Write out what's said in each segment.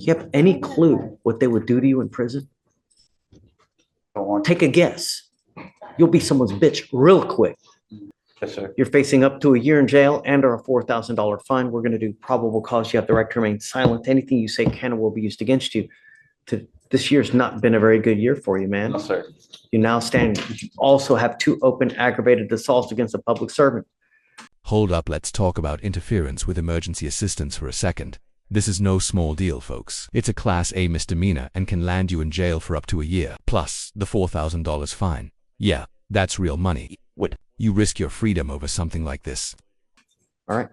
you have any clue what they would do to you in prison? Take a guess. You'll be someone's bitch real quick. Yes, sir. You're facing up to a year in jail and or a $4,000 fine. We're going to do probable cause. You have the right to remain silent. Anything you say can or will be used against you. This year's not been a very good year for you, man. No, sir. You now stand. You also have 2 open aggravated assaults against a public servant. Hold up, let's talk about interference with emergency assistance for a second. This is no small deal, folks. It's a Class A misdemeanor and can land you in jail for up to a year, plus the $4,000 fine. Yeah, that's real money. Would you risk your freedom over something like this? All right.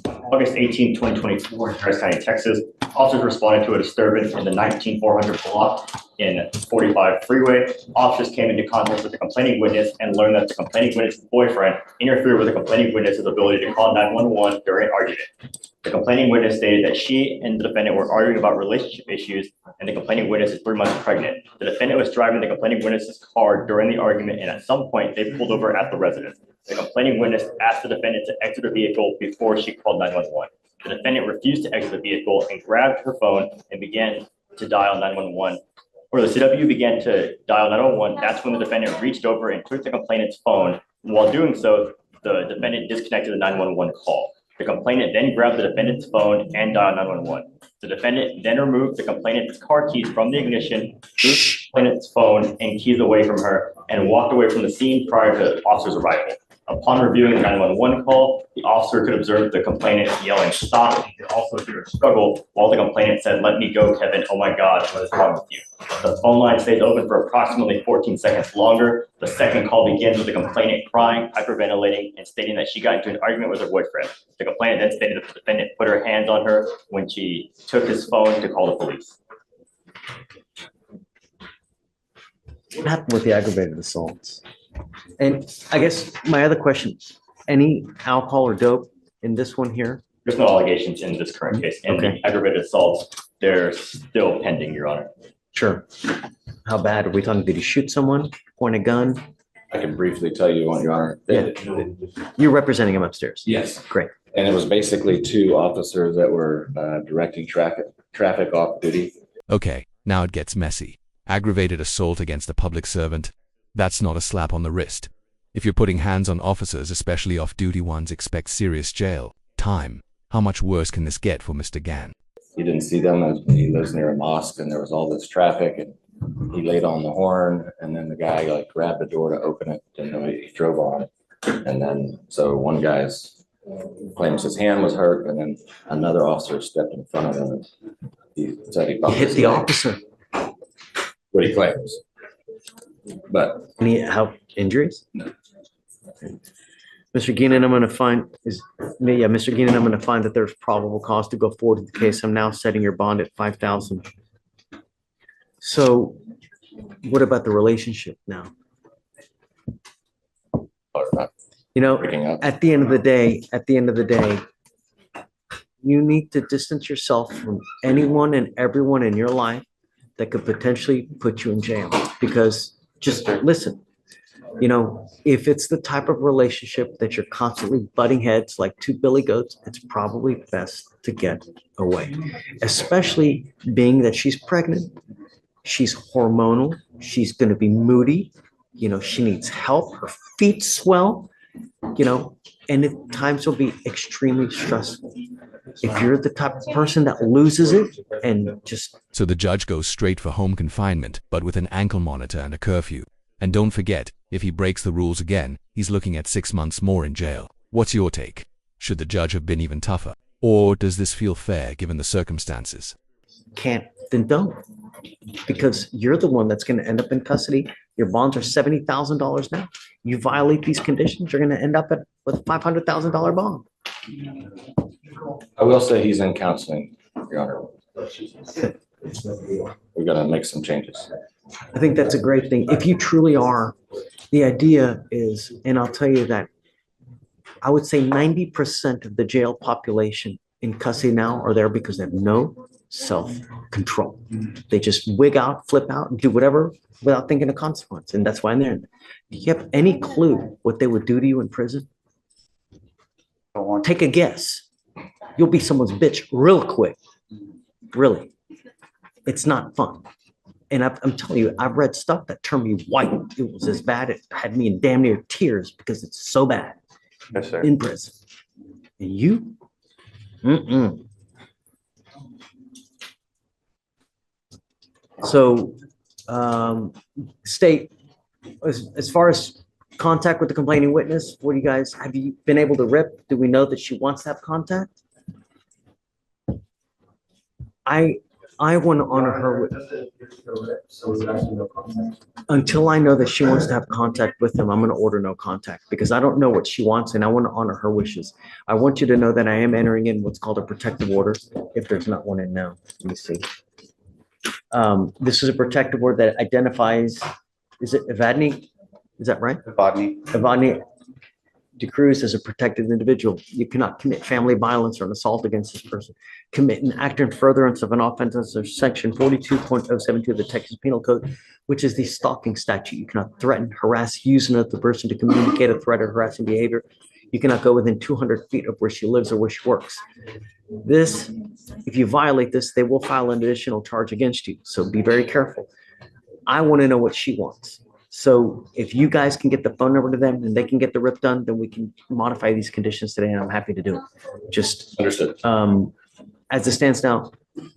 August 18, 2024, in Harris County, Texas, officers responded to a disturbance in the 19400 block in 45 freeway. Officers came into contact with the complaining witness and learned that the complaining witness's boyfriend interfered with the complaining witness's ability to call 911 during an argument. The complaining witness stated that she and the defendant were arguing about relationship issues, and the complaining witness is 3 months pregnant. The defendant was driving the complaining witness's car during the argument, and at some point, they pulled over at the residence. The complaining witness asked the defendant to exit the vehicle before she called 911. The defendant refused to exit the vehicle and grabbed her phone and began to dial 911. Or the CW began to dial 911. That's when the defendant reached over and took the complainant's phone. While doing so, the defendant disconnected the 911 call. The complainant then grabbed the defendant's phone and dialed 911. The defendant then removed the complainant's car keys from the ignition, threw the complainant's phone and keys away from her, and walked away from the scene prior to the officer's arrival. Upon reviewing the 911 call, the officer could observe the complainant yelling, "Stop!" He could also hear a struggle while the complainant said, "Let me go, Kevin. Oh my God, what is wrong with you?" The phone line stays open for approximately 14 seconds longer. The second call begins with the complainant crying, hyperventilating, and stating that she got into an argument with her boyfriend. The complainant then stated that the defendant put her hands on her when she took his phone to call the police. What happened with the aggravated assaults? And I guess my other question, any alcohol or dope in this one here? There's no allegations in this current case. And Okay. the aggravated assaults, they're still pending, Your Honor. Sure. How bad? Are we talking, did he shoot someone, point a gun? I can briefly tell you, Your Honor. Yeah. You're representing him upstairs? Yes. Great. And it was basically 2 officers that were directing traffic off duty. Okay, now it gets messy. Aggravated assault against a public servant? That's not a slap on the wrist. If you're putting hands on officers, especially off-duty ones, expect serious jail time. How much worse can this get for Mr. Gann? He didn't see them as he lives near a mosque and there was all this traffic and he laid on the horn and then the guy like grabbed the door to open it and then he drove on it. And then, so one guy's claims his hand was hurt and then another officer stepped in front of him and he said he He bumped hit his the leg. officer. What he claims. But Any how injuries? No. Mr. Geenan, I'm going to find Mr. Geenan, I'm going to find that there's probable cause to go forward with the case. I'm now setting your bond at 5,000. So what about the relationship now? You know, breaking up. at the end of the day, you need to distance yourself from anyone and everyone in your life that could potentially put you in jail. Because just listen, you know, if it's the type of relationship that you're constantly butting heads like 2 billy goats, it's probably best to get away, especially being that she's pregnant. She's hormonal. She's going to be moody. You know, she needs help. Her feet swell, you know, and at times will be extremely stressful. If you're the type of person that loses it and just... So the judge goes straight for home confinement, but with an ankle monitor and a curfew. And don't forget, if he breaks the rules again, he's looking at 6 months more in jail. What's your take? Should the judge have been even tougher? Or does this feel fair given the circumstances? Can't, then don't. Because you're the one that's going to end up in custody. Your bonds are $70,000 now. You violate these conditions, you're going to end up with a $500,000 bond. I will say he's in counseling, Your Honor. We're gonna make some changes. I think that's a great thing. If you truly are, the idea is, and I'll tell you that I would say 90% of the jail population in custody now are there because they have no self-control. They just wig out, flip out, and do whatever without thinking of consequence. And that's why I'm there. Do you have any clue what they would do to you in prison? Take a guess. You'll be someone's bitch real quick. Really. It's not fun. And I'm telling you, I've read stuff that turned me white. It was as bad. It had me in damn near tears because it's so bad Yes, sir. in prison. And you? Mm-mm. So, state, as far as contact with the complaining witness, what do you guys, have you been able to rip? Do we know that she wants to have contact? I want to honor her with, until I know that she wants to have contact with him, I'm going to order no contact because I don't know what she wants and I want to honor her wishes. I want you to know that I am entering in what's called a protective order, if there's not one in now. Let me see. This is a protective order that identifies, is it Evadne? Is that right? Evadne decrees as a protected individual. You cannot commit family violence or an assault against this person. Commit an act in furtherance of an offense under section 42.072 of the Texas Penal Code, which is the stalking statute. You cannot threaten, harass, use another person to communicate a threat or harassing behavior. You cannot go within 200 feet of where she lives or where she works. This, if you violate this, they will file an additional charge against you. So be very careful. I want to know what she wants. So if you guys can get the phone number to them and they can get the rip done, then we can modify these conditions today, and I'm happy to do it. Just Understood. as it stands now,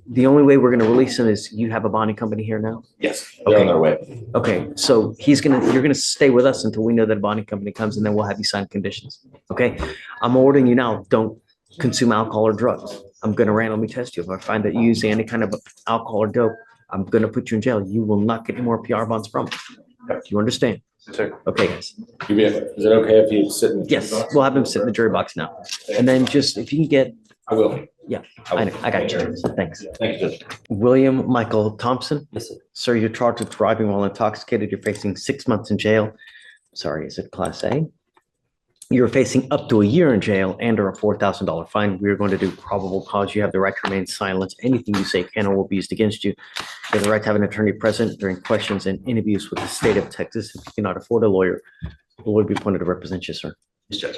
the only way we're going to release him is you have a bonding company here now. Yes, they're on their way. Okay, so you're gonna stay with us until we know that a bonding company comes, and then we'll have you sign conditions. Okay, I'm ordering you now. Don't consume alcohol or drugs. I'm gonna randomly test you. If I find that you use any kind of alcohol or dope, I'm gonna put you in jail. You will not get any more PR bonds from me. Do you understand? Yes, sir. Okay, guys. Is it okay if you sit in? Yes, we'll have him sit in the jury box now. And then just, if you can get, I will. Yeah, will. I got you. Thanks. Thank you, Judge. William Michael Thompson. Yes, sir. Sir, you're charged with driving while intoxicated. You're facing 6 months in jail. Sorry, is it class A? You're facing up to a year in jail and or a $4,000 fine. We're going to do probable cause. You have the right to remain silent. Anything you say can or will be used against you. You have the right to have an attorney present during questions and interviews with the state of Texas. If you cannot afford a lawyer, the lawyer will be appointed to represent you, sir. Yes, Judge.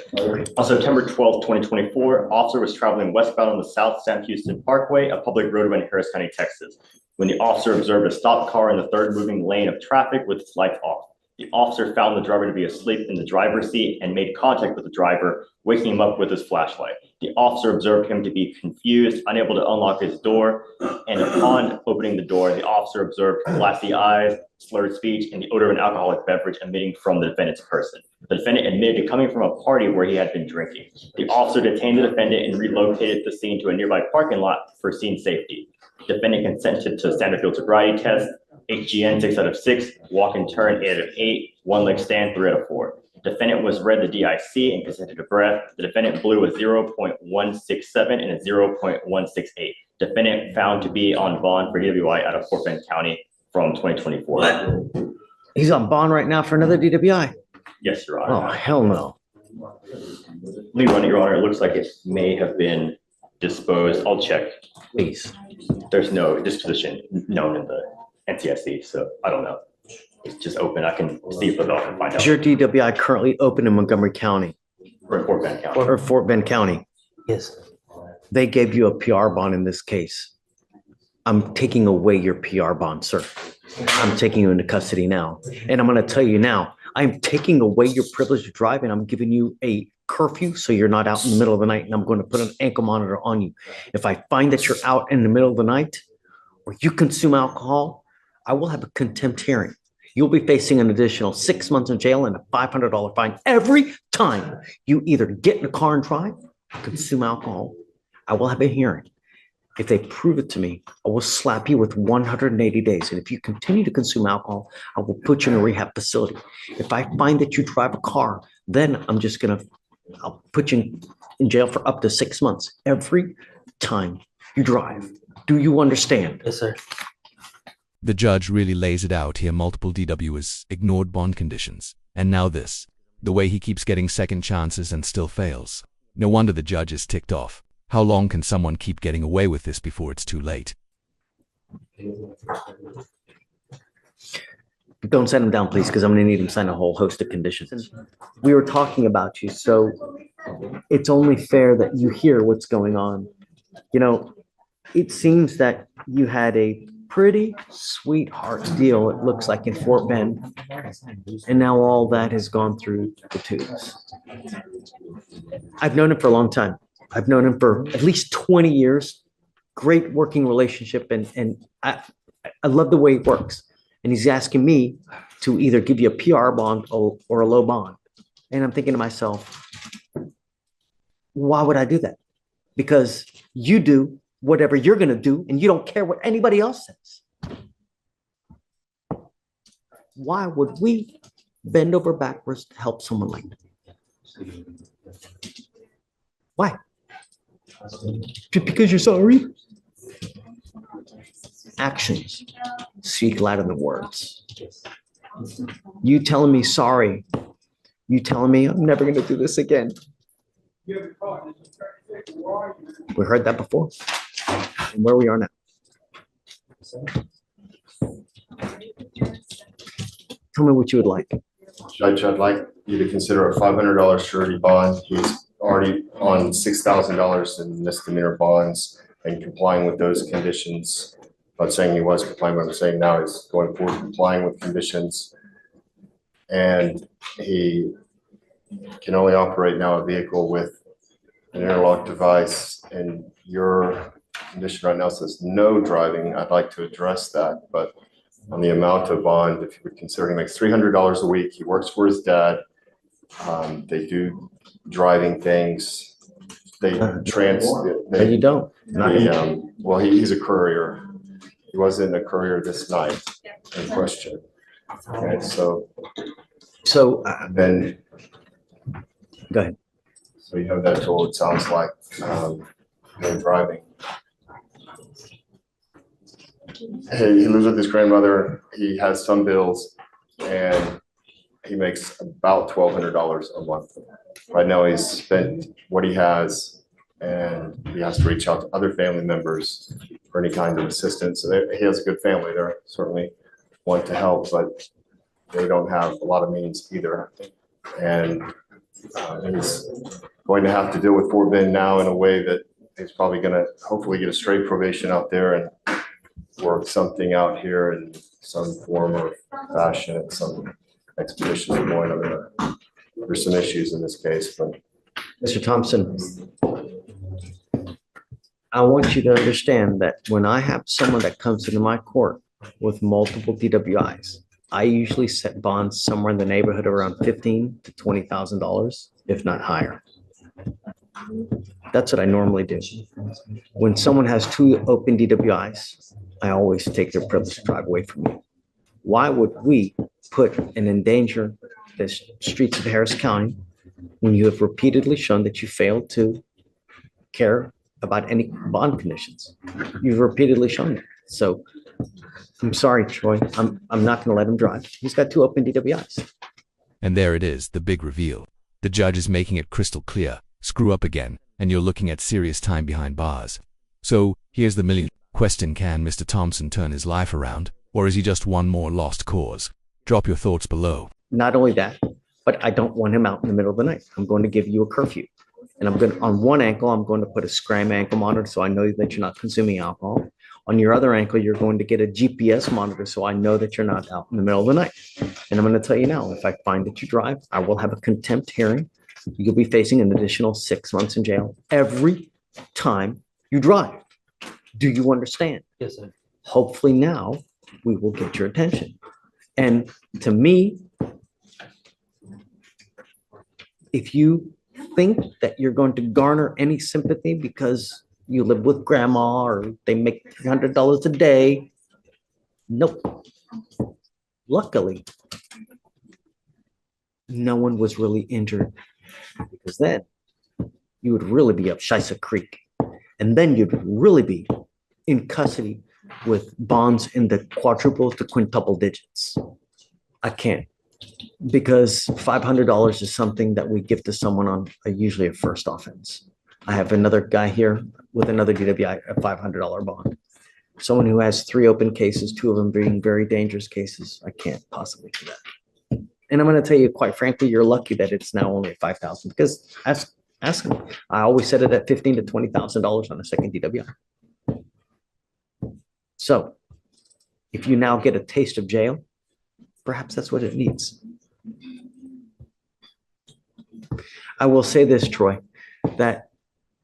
On September 12th, 2024, officer was traveling westbound on the South Sam Houston Parkway, a public roadway in Harris County, Texas, when the officer observed a stopped car in the third moving lane of traffic with its lights off. The officer found the driver to be asleep in the driver's seat and made contact with the driver, waking him up with his flashlight. The officer observed him to be confused, unable to unlock his door, and upon opening the door, the officer observed glassy eyes, slurred speech, and the odor of an alcoholic beverage emitting from the defendant's person. The defendant admitted to coming from a party where he had been drinking. The officer detained the defendant and relocated the scene to a nearby parking lot for scene safety. The defendant consented to standard field sobriety test, HGN 6 out of 6, walk and turn 8 out of 8, one leg stand 3 out of 4. Defendant was read the DIC and consented to breath. The defendant blew a 0.167 and a 0.168. Defendant found to be on bond for DWI out of Fort Bend County from 2024. He's on bond right now for another DWI. Yes, Your Oh, Honor. hell no. Let me run it, Your Honor. It looks like it may have been disposed. I'll check. Please. There's no disposition known in the NTSC, so I don't know. It's just open. I can see if I can find out. Is your DWI currently open in Montgomery County Or in Fort Bend County. or Fort Bend County? Yes. They gave you a PR bond in this case. I'm taking away your PR bond, sir. I'm taking you into custody now. And I'm going to tell you now, I'm taking away your privilege to drive and I'm giving you a curfew so you're not out in the middle of the night, and I'm going to put an ankle monitor on you. If I find that you're out in the middle of the night or you consume alcohol, I will have a contempt hearing. You'll be facing an additional 6 months in jail and a $500 fine every time you either get in a car and drive or consume alcohol. I will have a hearing. If they prove it to me, I will slap you with 180 days. And if you continue to consume alcohol, I will put you in a rehab facility. If I find that you drive a car, then I'll put you in jail for up to 6 months every time you drive. Do you understand? Yes, sir. The judge really lays it out here. Multiple DWs, ignored bond conditions. And now this. The way he keeps getting second chances and still fails. No wonder the judge is ticked off. How long can someone keep getting away with this before it's too late? Don't send him down, please, because I'm going to need him to sign a whole host of conditions. We were talking about you, so it's only fair that you hear what's going on. You know, it seems that you had a pretty sweetheart deal, it looks like, in Fort Bend. And now all that has gone through the tubes. I've known him for a long time. I've known him for at least 20 years. Great working relationship. And I love the way he works. And he's asking me to either give you a PR bond or a low bond. And I'm thinking to myself, why would I do that? Because you do whatever you're going to do and you don't care what anybody else says. Why would we bend over backwards to help someone like that? Why? Just because you're sorry? Actions speak louder than words. You telling me sorry, you telling me I'm never going to do this again. We heard that before. And where we are now. Tell me what you would like. Judge, I'd like you to consider a $500 surety bond. He's already on $6,000 in misdemeanor bonds and complying with those conditions. I'm not saying he was complying, but I'm saying now he's going forward complying with conditions. And he can only operate now a vehicle with an interlock device, and your condition right now says no driving. I'd like to address that, but on the amount of bond, if you would consider, he makes $300 a week. He works for his dad. They do driving things. They No, you don't. well, he's a courier. He wasn't a courier this night in question. Okay, so then go ahead. So you have that tool, it sounds like, no driving. He lives with his grandmother, he has some bills, and he makes about $1,200 a month. Right now, he's spent what he has, and he has to reach out to other family members for any kind of assistance. So he has a good family, they're certainly want to help, but they don't have a lot of means either. And he's going to have to deal with Fort Bend now in a way that he's probably going to hopefully get a straight probation out there and work something out here in some form or fashion at some expedition point. I mean, there's some issues in this case, but Mr. Thompson, I want you to understand that when I have someone that comes into my court with multiple DWIs, I usually set bonds somewhere in the neighborhood of around $15,000 to $20,000, if not higher. That's what I normally do. When someone has 2 open DWIs, I always take their privilege to drive away from me. Why would we put and endanger the streets of Harris County when you have repeatedly shown that you failed to care about any bond conditions? You've repeatedly shown it. So I'm sorry, Troy. I'm not going to let him drive. He's got 2 open DWIs. And there it is, the big reveal. The judge is making it crystal clear. Screw up again, and you're looking at serious time behind bars. So here's the million question: can Mr. Thompson turn his life around, or is he just one more lost cause? Drop your thoughts below. Not only that, but I don't want him out in the middle of the night. I'm going to give you a curfew. And I'm going to, on one ankle, I'm going to put a scram ankle monitor so I know that you're not consuming alcohol. On your other ankle, you're going to get a GPS monitor so I know that you're not out in the middle of the night. And I'm going to tell you now, if I find that you drive, I will have a contempt hearing. You'll be facing an additional 6 months in jail every time you drive. Do you understand? Yes, sir. Hopefully now we will get your attention. And to me, if you think that you're going to garner any sympathy because you live with grandma or they make $300 a day, nope. Luckily, no one was really injured, because then you would really be up Shisa Creek. And then you'd really be in custody with bonds in the quadruple to quintuple digits. I can't, because $500 is something that we give to someone on usually a first offense. I have another guy here with another DWI, a $500 bond. Someone who has 3 open cases, 2 of them being very dangerous cases, I can't possibly do that. And I'm going to tell you, quite frankly, you're lucky that it's now only at $5,000, because ask them. I always set it at $15,000 to $20,000 on a second DWI. So if you now get a taste of jail, perhaps that's what it needs. I will say this, Troy, that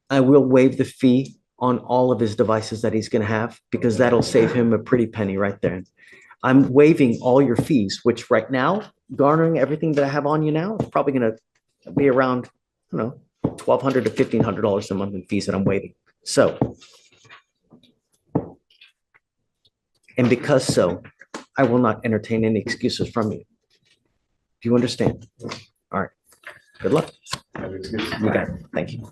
I will waive the fee on all of his devices that he's going to have, because that'll save him a pretty penny right there. I'm waiving all your fees, which right now, garnering everything that I have on you now, is probably going to be around, $1,200 to $1,500 a month in fees that I'm waiving. So, and because so, I will not entertain any excuses from you. Do you understand? All right. Good luck. You got it. Thank you.